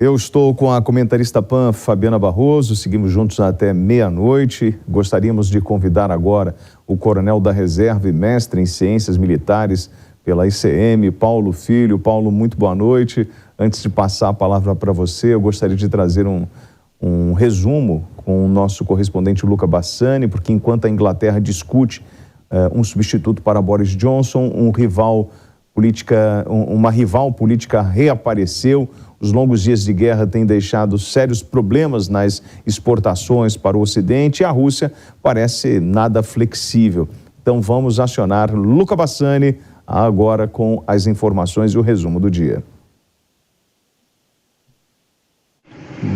Eu estou com a comentarista PAN, Fabiana Barroso, seguimos juntos até meia-noite. Gostaríamos de convidar agora o coronel da reserva e mestre em ciências militares pela ICM, Paulo Filho. Paulo, muito boa noite. Antes de passar a palavra para você, eu gostaria de trazer um resumo com o nosso correspondente Luca Bassani, porque enquanto a Inglaterra discute um substituto para Boris Johnson, uma rival política reapareceu. Os longos dias de guerra têm deixado sérios problemas nas exportações para o Ocidente e a Rússia parece nada flexível. Então vamos acionar Luca Bassani agora com as informações e o resumo do dia.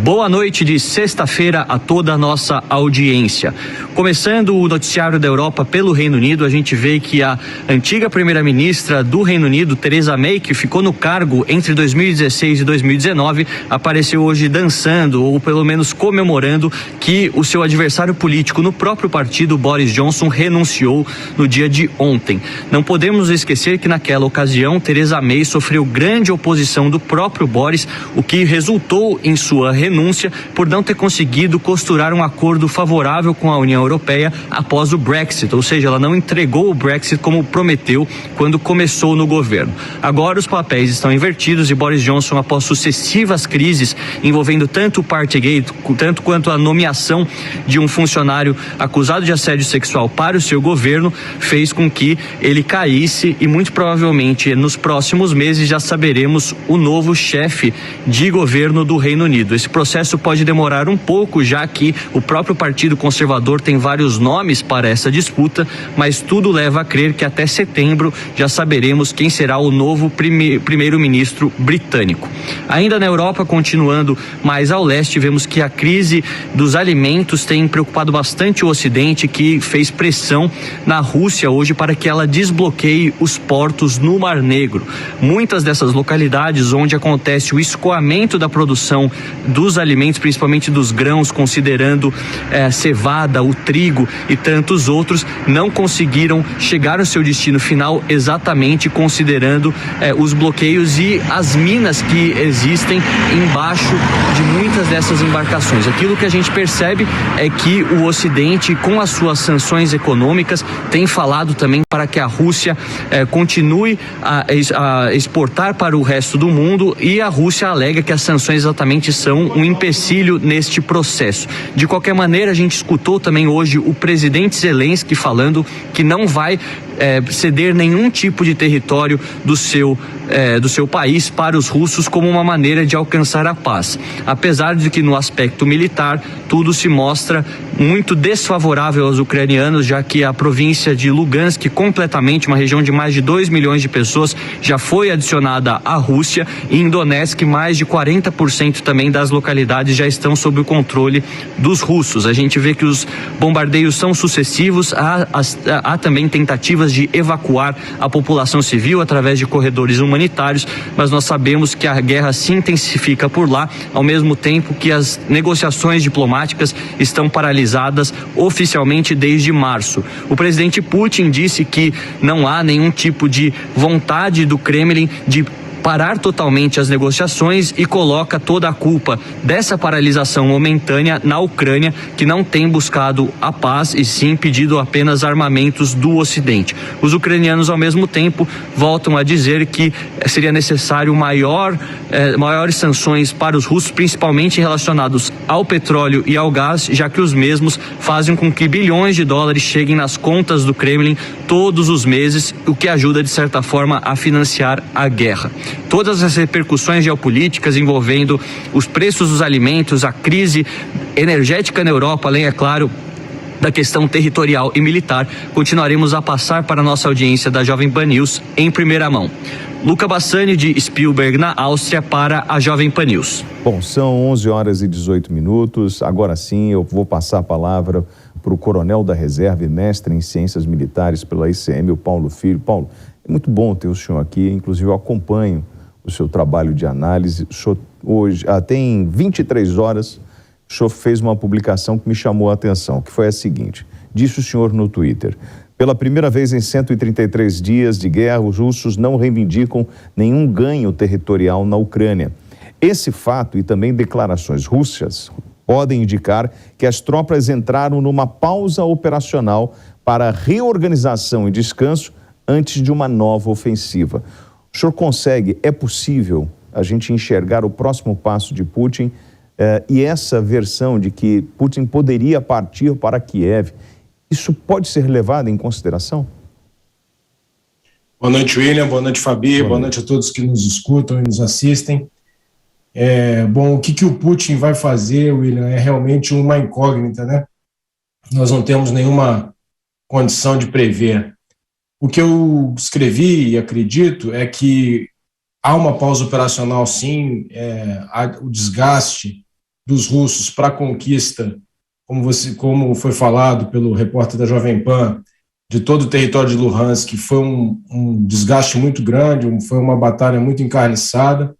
Boa noite de sexta-feira a toda a nossa audiência. Começando o noticiário da Europa pelo Reino Unido, a gente vê que a antiga primeira-ministra do Reino Unido, Theresa May, que ficou no cargo entre 2016 e 2019, apareceu hoje dançando, ou pelo menos comemorando, que o seu adversário político no próprio partido, Boris Johnson, renunciou no dia de ontem. Não podemos esquecer que naquela ocasião, Theresa May sofreu grande oposição do próprio Boris, o que resultou em sua renúncia por não ter conseguido costurar um acordo favorável com a União Europeia após o Brexit, ou seja, ela não entregou o Brexit como prometeu quando começou no governo. Agora os papéis estão invertidos e Boris Johnson, após sucessivas crises envolvendo tanto o Partygate, tanto quanto a nomeação de um funcionário acusado de assédio sexual para o seu governo, fez com que ele caísse e muito provavelmente nos próximos meses já saberemos o novo chefe de governo do Reino Unido. Esse processo pode demorar um pouco, já que o próprio Partido Conservador tem vários nomes para essa disputa, mas tudo leva a crer que até setembro já saberemos quem será o novo primeiro-ministro britânico. Ainda na Europa, continuando mais ao leste, vemos que a crise dos alimentos tem preocupado bastante o Ocidente, que fez pressão na Rússia hoje para que ela desbloqueie os portos no Mar Negro. Muitas dessas localidades onde acontece o escoamento da produção dos alimentos, principalmente dos grãos, considerando cevada, o trigo e tantos outros, não conseguiram chegar ao seu destino final, exatamente considerando os bloqueios e as minas que existem embaixo de muitas dessas embarcações. Aquilo que a gente percebe é que o Ocidente, com as suas sanções econômicas, tem falado também para que a Rússia continue a exportar para o resto do mundo, e a Rússia alega que as sanções exatamente são um empecilho neste processo. De qualquer maneira, a gente escutou também hoje o presidente Zelensky falando que não vai ceder nenhum tipo de território do seu país para os russos como uma maneira de alcançar a paz. Apesar de que no aspecto militar tudo se mostra muito desfavorável aos ucranianos, já que a província de Lugansk, completamente, uma região de mais de 2 milhões de pessoas, já foi adicionada à Rússia, e em Donetsk mais de 40% também das localidades já estão sob o controle dos russos. A gente vê que os bombardeios são sucessivos, há também tentativas de evacuar a população civil através de corredores humanitários, mas nós sabemos que a guerra se intensifica por lá, ao mesmo tempo que as negociações diplomáticas estão paralisadas oficialmente desde março. O presidente Putin disse que não há nenhum tipo de vontade do Kremlin de parar totalmente as negociações e coloca toda a culpa dessa paralisação momentânea na Ucrânia, que não tem buscado a paz e sim pedido apenas armamentos do Ocidente. Os ucranianos, ao mesmo tempo, voltam a dizer que seria necessário maiores sanções para os russos, principalmente relacionados ao petróleo e ao gás, já que os mesmos fazem com que bilhões de dólares cheguem nas contas do Kremlin todos os meses, o que ajuda, de certa forma, a financiar a guerra. Todas as repercussões geopolíticas envolvendo os preços dos alimentos, a crise energética na Europa, além, é claro, da questão territorial e militar, continuaremos a passar para a nossa audiência da Jovem Pan News em primeira mão. Luca Bassani, de Spielberg, na Áustria, para a Jovem Pan News. Bom, são 11 horas e 18 minutos. Agora sim, eu vou passar a palavra para o coronel da reserva e mestre em ciências militares pela ICM, o Paulo Filho. Paulo, é muito bom ter o senhor aqui, inclusive eu acompanho o seu trabalho de análise. O senhor hoje, tem 23 horas, o senhor fez uma publicação que me chamou a atenção, que foi a seguinte: disse o senhor no Twitter: pela primeira vez em 133 dias de guerra, os russos não reivindicam nenhum ganho territorial na Ucrânia. Esse fato e também declarações russas podem indicar que as tropas entraram numa pausa operacional para reorganização e descanso antes de uma nova ofensiva. O senhor consegue, é possível a gente enxergar o próximo passo de Putin e essa versão de que Putin poderia partir para Kiev, isso pode ser levado em consideração? Boa noite, William. Boa noite, Fabi. Boa noite a todos que nos escutam e nos assistem. Bom, o que o Putin vai fazer, William, é realmente uma incógnita, né? Nós não temos nenhuma condição de prever. O que eu escrevi e acredito é que há uma pausa operacional, sim, o desgaste dos russos para a conquista, como foi falado pelo repórter da Jovem Pan, de todo o território de Luhansk, foi um desgaste muito grande, foi uma batalha muito encarniçada,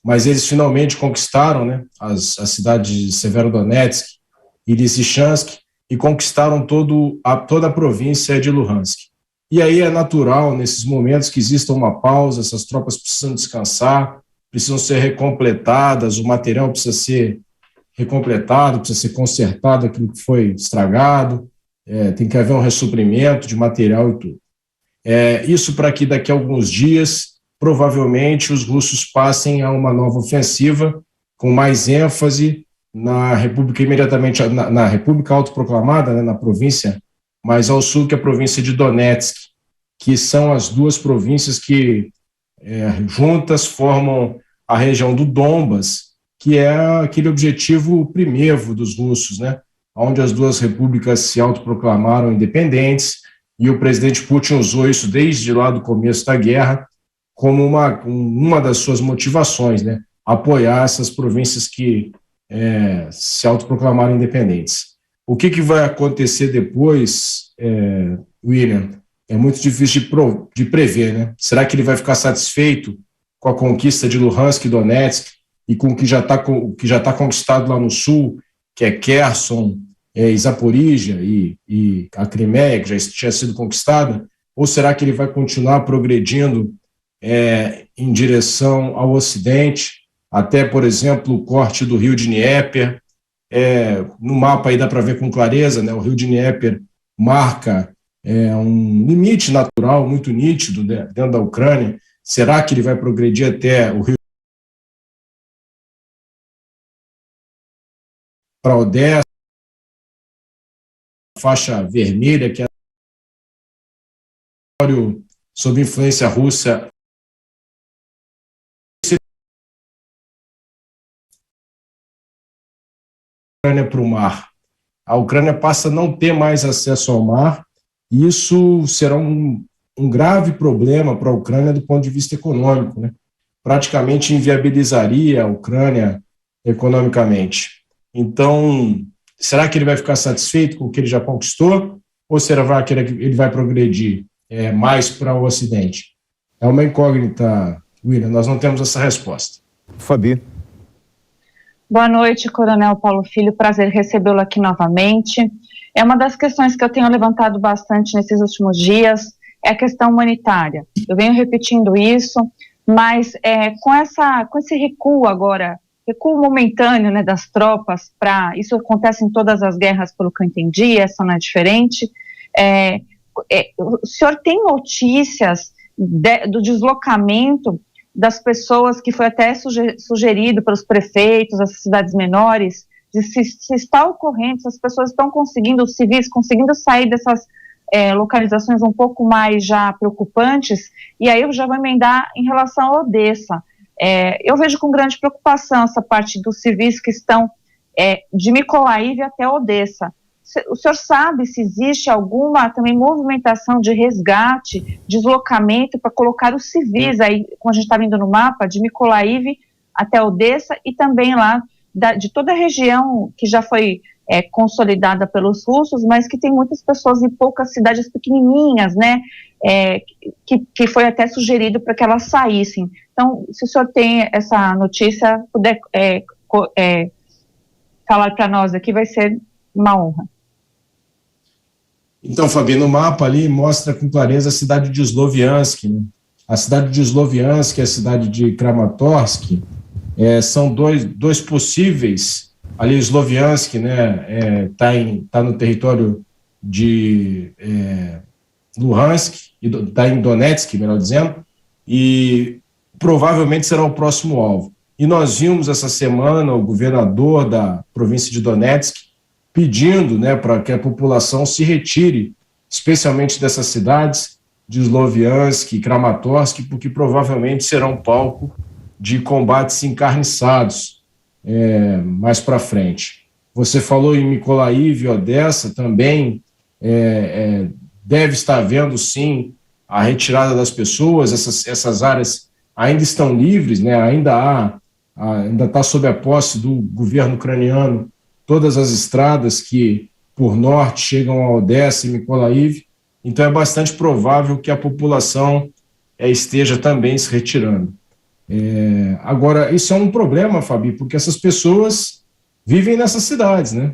mas eles finalmente conquistaram, né, as cidades de Severodonetsk e Lysychansk e conquistaram toda a província de Luhansk. E aí é natural, nesses momentos, que exista uma pausa, essas tropas precisam descansar, precisam ser recompletadas, o material precisa ser recompletado, precisa ser consertado aquilo que foi estragado, tem que haver um ressuprimento de material e tudo. Isso para que daqui a alguns dias, provavelmente, os russos passem a uma nova ofensiva com mais ênfase na República na República autoproclamada, né, na província mais ao sul, que é a província de Donetsk, que são as duas províncias que juntas formam a região do Donbas, que é aquele objetivo primevo dos russos, né, onde as duas repúblicas se autoproclamaram independentes, e o presidente Putin usou isso desde lá do começo da guerra como uma das suas motivações, né, apoiar essas províncias que se autoproclamaram independentes. O que vai acontecer depois, William, é muito difícil de prever, né? Será que ele vai ficar satisfeito com a conquista de Luhansk e Donetsk e com o que já está conquistado lá no sul, que é Kherson, Zaporíжia e a Crimeia, que já tinha sido conquistada? Ou será que ele vai continuar progredindo em direção ao Ocidente, até, por exemplo, o corte do rio Dnieper? No mapa aí dá para ver com clareza, né? O rio Dnieper marca um limite natural muito nítido, né, dentro da Ucrânia. Será que ele vai progredir até o rio para Odessa, faixa vermelha, que é sob influência russa? Para o mar. A Ucrânia passa a não ter mais acesso ao mar, e isso será um grave problema para a Ucrânia do ponto de vista econômico, né? Praticamente inviabilizaria a Ucrânia economicamente. Então, será que ele vai ficar satisfeito com o que ele já conquistou, ou será que ele vai progredir mais para o Ocidente? É uma incógnita, William, nós não temos essa resposta. Fabi. Boa noite, Coronel Paulo Filho, prazer recebê-lo aqui novamente. É uma das questões que eu tenho levantado bastante nesses últimos dias, é a questão humanitária. Eu venho repetindo isso, mas com esse recuo agora, recuo momentâneo, né, das tropas, isso acontece em todas as guerras, pelo que eu entendi, essa não é diferente. O senhor tem notícias do deslocamento das pessoas, que foi até sugerido pelos prefeitos das cidades menores, de se está ocorrendo, se as pessoas estão conseguindo, os civis conseguindo sair dessas localizações um pouco mais já preocupantes? E aí eu já vou emendar em relação a Odessa. Eu vejo com grande preocupação essa parte dos civis que estão de Mykolaiv até Odessa. O senhor sabe se existe alguma também movimentação de resgate, deslocamento para colocar os civis aí, como a gente está vendo no mapa, de Mykolaiv até Odessa, e também lá de toda a região que já foi consolidada pelos russos, mas que tem muitas pessoas em poucas cidades pequenininhas, né, que foi até sugerido para que elas saíssem. Então, se o senhor tem essa notícia, puder falar para nós aqui, vai ser uma honra. Então, Fabi, no mapa ali mostra com clareza a cidade de Sloviansk, né? A cidade de Sloviansk e a cidade de Kramatorsk São dois possíveis, ali Sloviansk, né, tá no território de Luhansk, está em Donetsk, melhor dizendo, e provavelmente será o próximo alvo. E nós vimos essa semana o governador da província de Donetsk pedindo, né, para que a população se retire, especialmente dessas cidades de Sloviansk e Kramatorsk, porque provavelmente serão palco de combates encarniçados mais para frente. Você falou em Mykolaiv e Odessa, também deve estar havendo, sim, a retirada das pessoas. Essas áreas ainda estão livres, né? ainda está sob a posse do governo ucraniano todas as estradas que por norte chegam a Odessa e Mykolaiv, então é bastante provável que a população esteja também se retirando. Agora, isso é um problema, Fabi, porque essas pessoas vivem nessas cidades, né?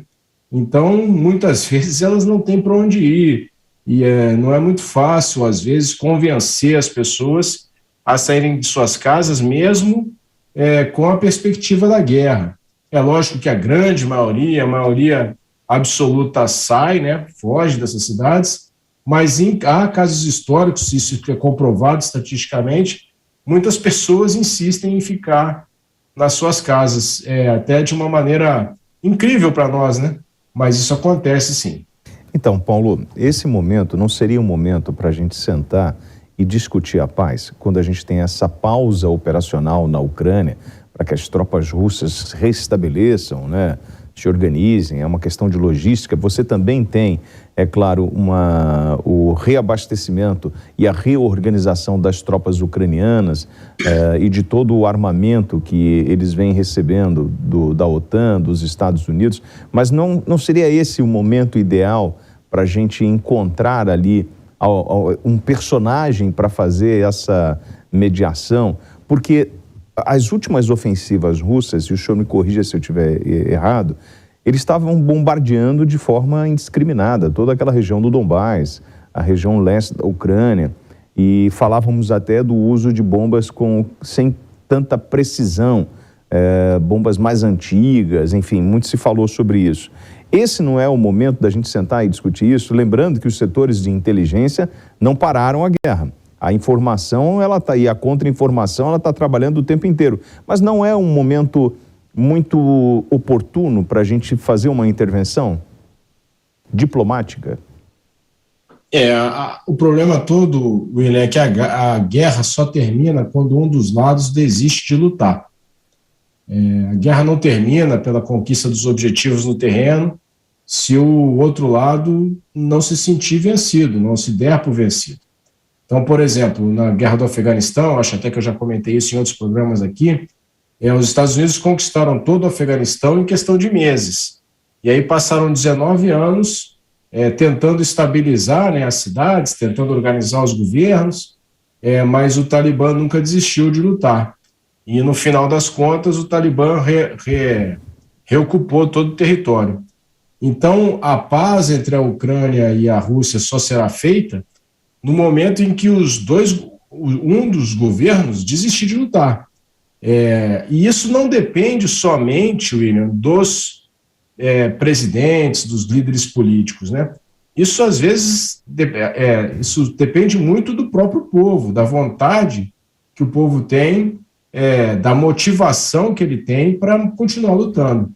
Então, muitas vezes elas não têm para onde ir, e não é muito fácil, às vezes, convencer as pessoas a saírem de suas casas, mesmo com a perspectiva da guerra. É lógico que a grande maioria, a maioria absoluta sai, né, foge dessas cidades, mas há casos históricos, isso é comprovado estatisticamente, muitas pessoas insistem em ficar nas suas casas, até de uma maneira incrível para nós, né? Mas isso acontece sim. Então, Paulo, esse momento não seria um momento para a gente sentar e discutir a paz, quando a gente tem essa pausa operacional na Ucrânia, para que as tropas russas se restabeleçam, né, se organizem, é uma questão de logística. Você também tem, é claro, o reabastecimento e a reorganização das tropas ucranianas e de todo o armamento que eles vêm recebendo da OTAN, dos Estados Unidos, mas não seria esse o momento ideal para a gente encontrar ali um personagem para fazer essa mediação? Porque as últimas ofensivas russas, e o senhor me corrija se eu estiver errado, eles estavam bombardeando de forma indiscriminada toda aquela região do Donbás, a região leste da Ucrânia, e falávamos até do uso de bombas sem tanta precisão, bombas mais antigas, enfim, muito se falou sobre isso. Esse não é o momento da gente sentar e discutir isso, lembrando que os setores de inteligência não pararam a guerra. A informação, e a contra-informação, ela está trabalhando o tempo inteiro. Mas não é um momento muito oportuno para a gente fazer uma intervenção diplomática? O problema todo, William, é que a guerra só termina quando um dos lados desiste de lutar. A guerra não termina pela conquista dos objetivos no terreno se o outro lado não se sentir vencido, não se der por vencido. Então, por exemplo, na guerra do Afeganistão, acho até que eu já comentei isso em outros programas aqui, os Estados Unidos conquistaram todo o Afeganistão em questão de meses. E aí passaram 19 anos tentando estabilizar, né, as cidades, tentando organizar os governos, mas o Talibã nunca desistiu de lutar. E no final das contas, o Talibã reocupou todo o território. Então, a paz entre a Ucrânia e a Rússia só será feita no momento em que um dos governos desistir de lutar. E isso não depende somente, William, dos presidentes, dos líderes políticos, né? Isso, às vezes, isso depende muito do próprio povo, da vontade que o povo tem, da motivação que ele tem para continuar lutando.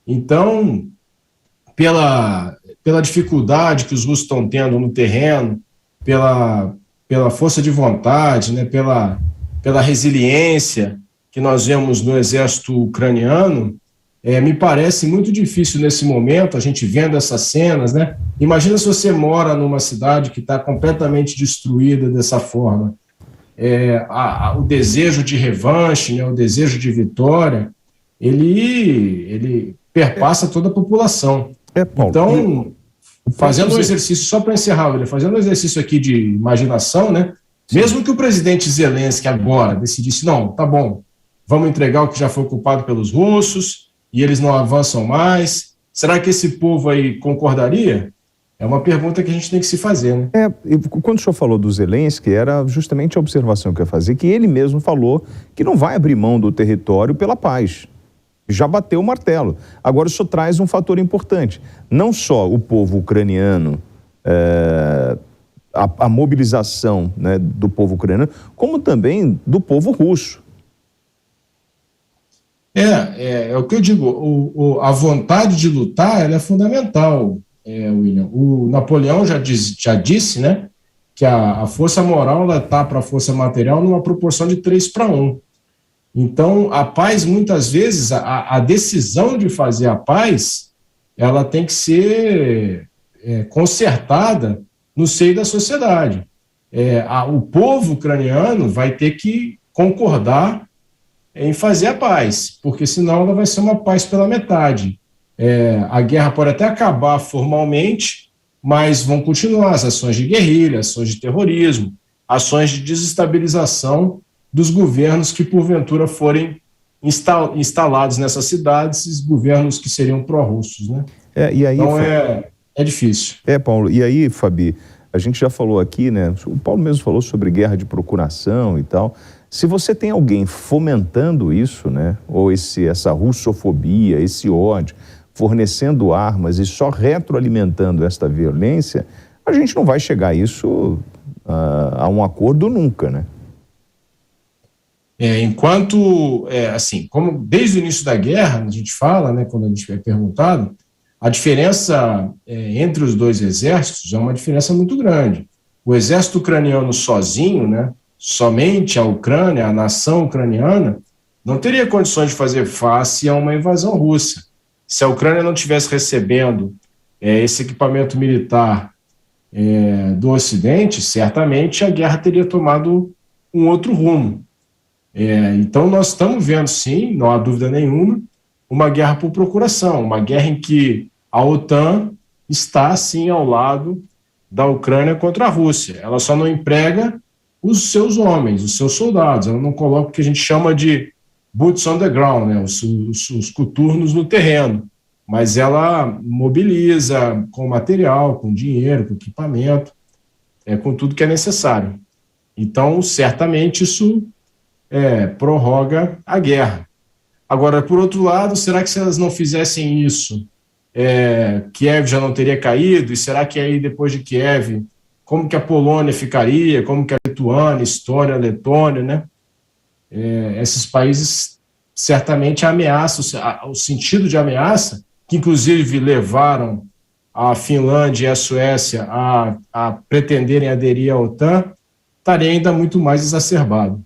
Então, pela dificuldade que os russos estão tendo no terreno, pela força de vontade, né, pela resiliência que nós vemos no exército ucraniano, me parece muito difícil nesse momento, a gente vendo essas cenas, né? Imagina se você mora numa cidade que está completamente destruída dessa forma. O desejo de revanche, né, o desejo de vitória, ele perpassa toda a população. Então, fazendo um exercício, só para encerrar, fazendo um exercício aqui de imaginação, né? Mesmo que o presidente Zelensky agora decidisse, não, tá bom, vamos entregar o que já foi ocupado pelos russos e eles não avançam mais, será que esse povo aí concordaria? É uma pergunta que a gente tem que se fazer, né? Quando o senhor falou do Zelensky, era justamente a observação que eu ia fazer, que ele mesmo falou que não vai abrir mão do território pela paz. Já bateu o martelo. Agora, isso traz um fator importante. Não só o povo ucraniano, a mobilização, né, do povo ucraniano, como também do povo russo. É o que eu digo, a vontade de lutar ela é fundamental, William. O Napoleão já disse, né, que a força moral está para a força material numa proporção de 3:1. Então, a paz, muitas vezes, a decisão de fazer a paz, ela tem que ser consertada no seio da sociedade. O povo ucraniano vai ter que concordar em fazer a paz, porque senão ela vai ser uma paz pela metade. A guerra pode até acabar formalmente, mas vão continuar as ações de guerrilha, ações de terrorismo, ações de desestabilização dos governos que porventura forem instalados nessas cidades, esses governos que seriam pró-russos, né? E aí, então é difícil. Paulo, e aí, Fabi, a gente já falou aqui, né? O Paulo mesmo falou sobre guerra de procuração e tal. Se você tem alguém fomentando isso, né? Ou essa russofobia, esse ódio, fornecendo armas e só retroalimentando esta violência, a gente não vai chegar a isso, a um acordo nunca, né? Enquanto, assim, como desde o início da guerra, a gente fala, né, quando a gente é perguntado, a diferença entre os dois exércitos é uma diferença muito grande. O exército ucraniano sozinho, né, somente a Ucrânia, a nação ucraniana, não teria condições de fazer face a uma invasão russa. Se a Ucrânia não estivesse recebendo esse equipamento militar do Ocidente, certamente a guerra teria tomado um outro rumo. Então nós estamos vendo, sim, não há dúvida nenhuma, uma guerra por procuração, uma guerra em que a OTAN está, sim, ao lado da Ucrânia contra a Rússia. Ela só não emprega os seus homens, os seus soldados, ela não coloca o que a gente chama de boots on the ground, né, os coturnos no terreno, mas ela mobiliza com material, com dinheiro, com equipamento, com tudo que é necessário. Então, certamente, isso prorroga a guerra. Agora, por outro lado, será que se elas não fizessem isso, Kiev já não teria caído? E será que aí, depois de Kiev, como que a Polônia ficaria? Como que a Lituânia, Estônia, Letônia, né? Esses países certamente ameaçam, o sentido de ameaça, que inclusive levaram a Finlândia e a Suécia a pretenderem aderir à OTAN, estaria ainda muito mais exacerbado.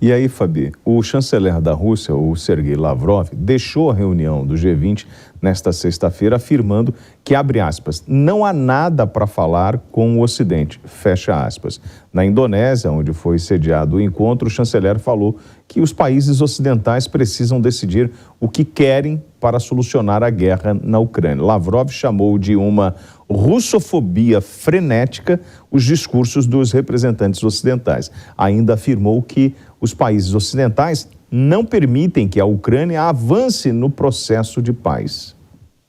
E aí, Fabi, o chanceler da Rússia, o Sergei Lavrov, deixou a reunião do G20 nesta sexta-feira afirmando que, abre aspas, não há nada para falar com o Ocidente, fecha aspas. Na Indonésia, onde foi sediado o encontro, o chanceler falou que os países ocidentais precisam decidir o que querem para solucionar a guerra na Ucrânia. Lavrov chamou de uma russofobia frenética os discursos dos representantes ocidentais. Ainda afirmou que os países ocidentais não permitem que a Ucrânia avance no processo de paz.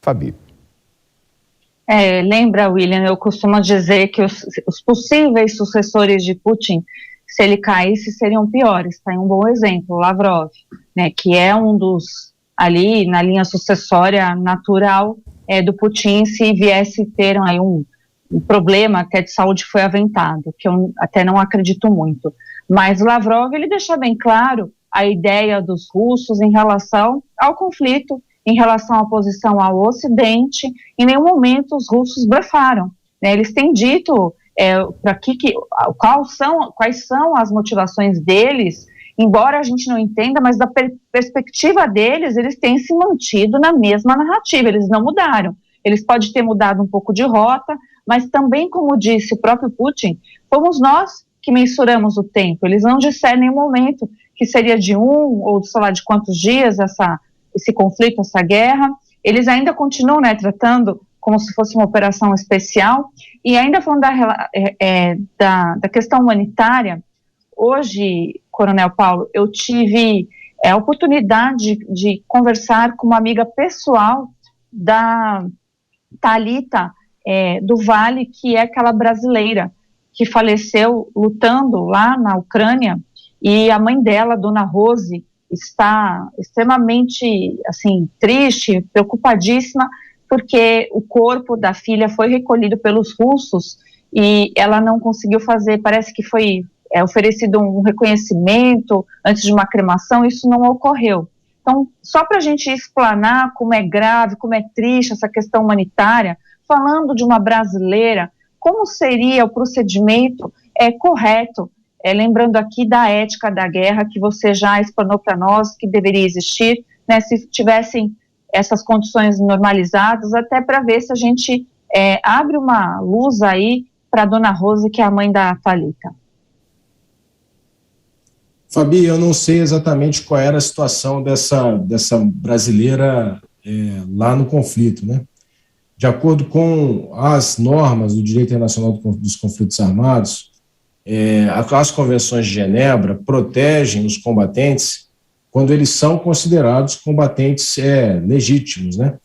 Fabi. Lembra, William, eu costumo dizer que os possíveis sucessores de Putin, se ele caísse, seriam piores. Tá? Um bom exemplo, Lavrov, né, que é um dos, ali na linha sucessória natural do Putin, se viesse ter aí um problema até de saúde foi aventado, que eu até não acredito muito. Mas Lavrov, ele deixa bem claro a ideia dos russos em relação ao conflito, em relação à posição ao Ocidente. Em nenhum momento os russos blefaram, né? Eles têm dito quais são as motivações deles, embora a gente não entenda, mas da perspectiva deles, eles têm se mantido na mesma narrativa, eles não mudaram. Eles podem ter mudado um pouco de rota, mas também, como disse o próprio Putin, fomos nós que mensuramos o tempo. Eles não disseram em nenhum momento que seria de ou sei lá de quantos dias esse conflito, essa guerra. Eles ainda continuam, né, tratando como se fosse uma operação especial. E ainda falando da questão humanitária, hoje, Coronel Paulo, eu tive a oportunidade de conversar com uma amiga pessoal da Thalita do Vale, que é aquela brasileira que faleceu lutando lá na Ucrânia, e a mãe dela, Dona Rose, está extremamente, assim, triste, preocupadíssima, porque o corpo da filha foi recolhido pelos russos e ela não conseguiu fazer, parece que foi oferecido um reconhecimento antes de uma cremação, isso não ocorreu. Então, só para a gente explanar como é grave, como é triste essa questão humanitária, falando de uma brasileira, como seria o procedimento correto, lembrando aqui da ética da guerra, que você já explanou para nós que deveria existir, né, se tivessem essas condições normalizadas, até para ver se a gente abre uma luz aí para a Dona Rose, que é a mãe da Thalita. Fabi, eu não sei exatamente qual era a situação dessa brasileira lá no conflito, né? De acordo com as normas do direito internacional dos conflitos armados, as convenções de Genebra protegem os combatentes quando eles são considerados combatentes legítimos, né?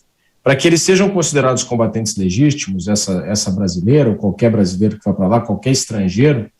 Para que eles sejam considerados combatentes legítimos, essa brasileira, ou qualquer brasileiro que vá para lá, qualquer estrangeiro,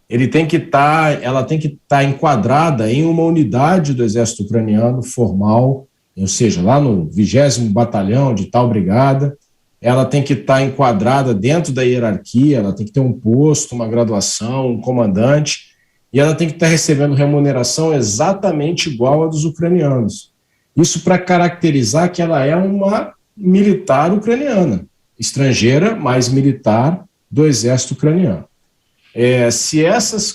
ela tem que estar enquadrada em uma unidade do exército ucraniano formal, ou seja, lá no 20º Batalhão de tal brigada. Ela tem que estar enquadrada dentro da hierarquia, ela tem que ter um posto, uma graduação, um comandante, e ela tem que estar recebendo remuneração exatamente igual à dos ucranianos. Isso para caracterizar que ela é uma militar ucraniana, estrangeira, mas militar do exército ucraniano. Se essas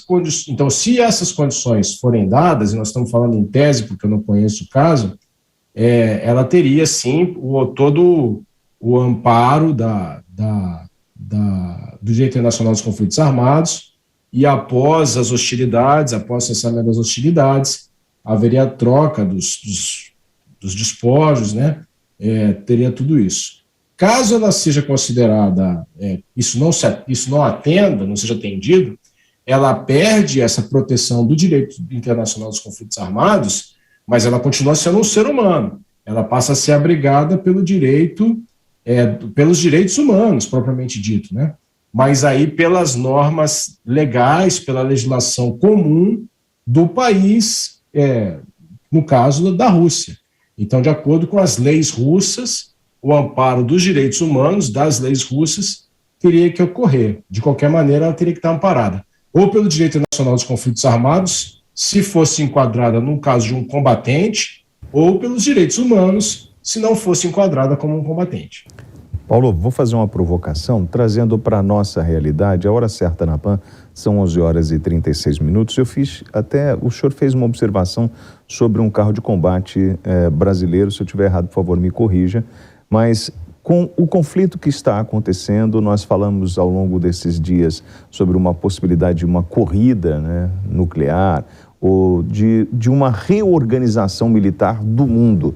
condições forem dadas, e nós estamos falando em tese, porque eu não conheço o caso, ela teria, sim, todo o amparo do direito internacional dos conflitos armados, e após as hostilidades, após o cessamento das hostilidades, haveria a troca dos despojos, né? Teria tudo isso. Caso ela seja considerada, isso não atenda, não seja atendido, ela perde essa proteção do direito internacional dos conflitos armados, mas ela continua sendo um ser humano. Ela passa a ser abrigada pelos direitos humanos, propriamente dito, né? Mas aí pelas normas legais, pela legislação comum do país, no caso da Rússia. Então, de acordo com as leis russas, o amparo dos direitos humanos, das leis russas, teria que ocorrer. De qualquer maneira, ela teria que estar amparada. Ou pelo direito internacional dos conflitos armados, se fosse enquadrada no caso de um combatente, ou pelos direitos humanos, se não fosse enquadrada como um combatente. Paulo, vou fazer uma provocação, trazendo para a nossa realidade, a hora certa na PAN, são 11h36. O senhor fez uma observação sobre um carro de combate brasileiro, se eu estiver errado, por favor, me corrija, mas com o conflito que está acontecendo, nós falamos ao longo desses dias sobre uma possibilidade de uma corrida, né, nuclear, ou de uma reorganização militar do mundo.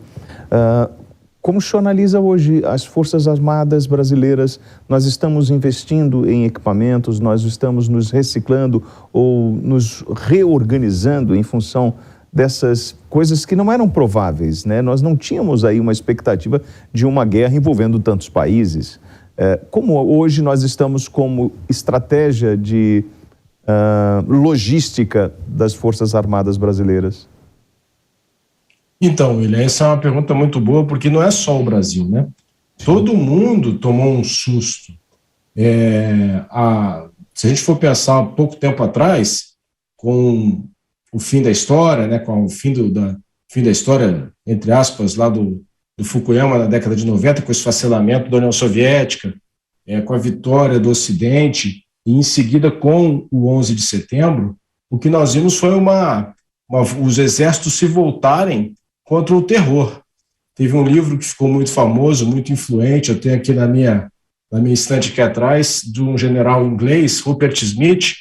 Como o senhor analisa hoje as Forças Armadas brasileiras? Nós estamos investindo em equipamentos, nós estamos nos reciclando ou nos reorganizando em função dessas coisas que não eram prováveis, né? Nós não tínhamos aí uma expectativa de uma guerra envolvendo tantos países. Como hoje nós estamos como estratégia de logística das Forças Armadas brasileiras? Então, William, essa é uma pergunta muito boa, porque não é só o Brasil, né? Todo mundo tomou um susto. Se a gente for pensar há pouco tempo atrás, com o fim da história, né, com o fim da história, entre aspas, lá do Fukuyama na década de 90, com esse esfacelamento da União Soviética, com a vitória do Ocidente, e em seguida com o 11 de setembro, o que nós vimos foi os exércitos se voltarem contra o terror. Teve um livro que ficou muito famoso, muito influente, eu tenho aqui na minha estante aqui atrás, de um general inglês, Rupert Smith,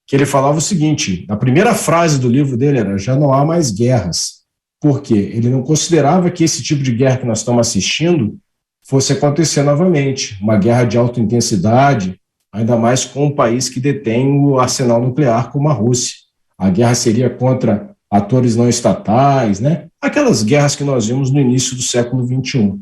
que ele falava o seguinte, a primeira frase do livro dele era: já não há mais guerras. Por quê? Ele não considerava que esse tipo de guerra que nós estamos assistindo fosse acontecer novamente, uma guerra de alta intensidade, ainda mais com um país que detém o arsenal nuclear como a Rússia. A guerra seria contra atores não estatais, né? Aquelas guerras que nós vimos no início do século XXI.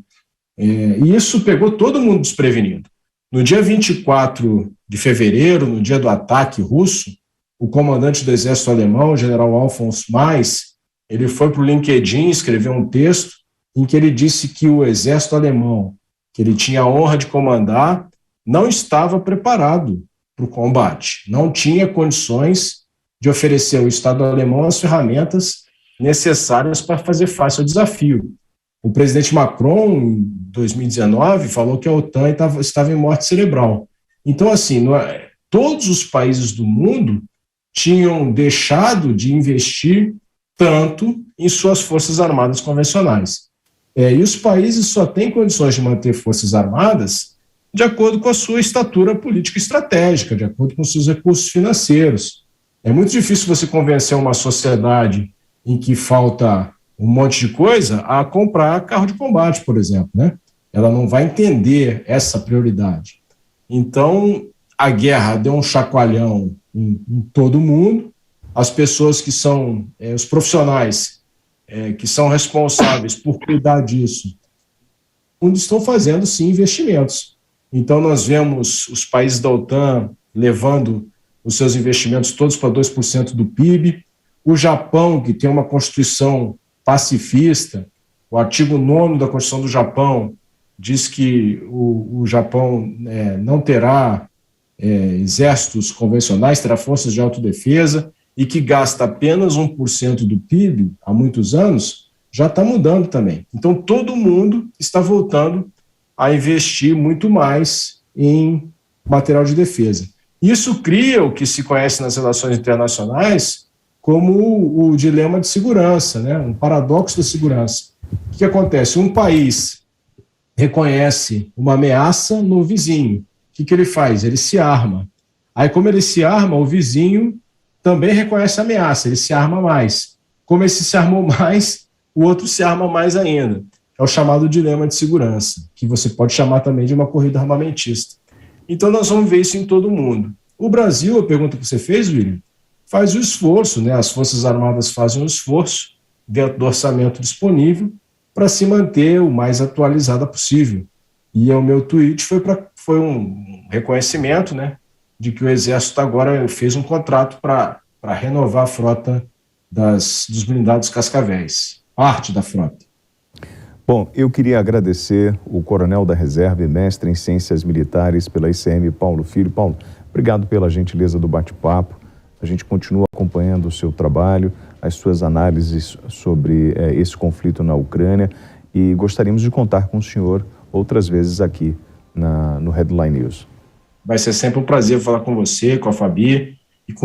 E isso pegou todo mundo desprevenido. No dia 24 de fevereiro, no dia do ataque russo, o comandante do exército alemão, o general Alfons Mais, ele foi para o LinkedIn escrever um texto em que ele disse que o exército alemão, que ele tinha a honra de comandar, não estava preparado para o combate, não tinha condições de oferecer ao Estado alemão as ferramentas necessárias para fazer face ao desafio. O presidente Macron, em 2019, falou que a OTAN estava em morte cerebral. Então, assim, todos os países do mundo tinham deixado de investir tanto em suas forças armadas convencionais. E os países só têm condições de manter forças armadas de acordo com a sua estatura política estratégica, de acordo com os seus recursos financeiros. É muito difícil você convencer uma sociedade em que falta um monte de coisa a comprar carro de combate, por exemplo, né? Ela não vai entender essa prioridade. Então, a guerra deu um chacoalhão em todo mundo. As pessoas que são, os profissionais que são responsáveis por cuidar disso, onde estão fazendo, sim, investimentos. Então, nós vemos os países da OTAN levando os seus investimentos todos para 2% do PIB. O Japão, que tem uma constituição pacifista, o artigo 9º da Constituição do Japão diz que o Japão não terá exércitos convencionais, terá forças de autodefesa, e que gasta apenas 1% do PIB há muitos anos, já está mudando também. Então, todo mundo está voltando a investir muito mais em material de defesa. Isso cria o que se conhece nas relações internacionais como o dilema de segurança, né? Um paradoxo da segurança. O que acontece? Um país reconhece uma ameaça no vizinho. O que ele faz? Ele se arma. Aí, como ele se arma, o vizinho também reconhece a ameaça, ele se arma mais. Como esse se armou mais, o outro se arma mais ainda. É o chamado dilema de segurança, que você pode chamar também de uma corrida armamentista. Então, nós vamos ver isso em todo o mundo. O Brasil, a pergunta que você fez, William, faz o esforço, né? As Forças Armadas fazem um esforço dentro do orçamento disponível para se manter o mais atualizada possível. E o meu tweet foi um reconhecimento, né, de que o Exército agora fez um contrato para renovar a frota dos blindados Cascavéis, parte da frota. Bom, eu queria agradecer o coronel da reserva e mestre em ciências militares pela ICM, Paulo Filho. Paulo, obrigado pela gentileza do bate-papo. A gente continua acompanhando o seu trabalho, as suas análises sobre esse conflito na Ucrânia e gostaríamos de contar com o senhor outras vezes aqui no Headline News. Vai ser sempre um prazer falar com você, com a Fabi.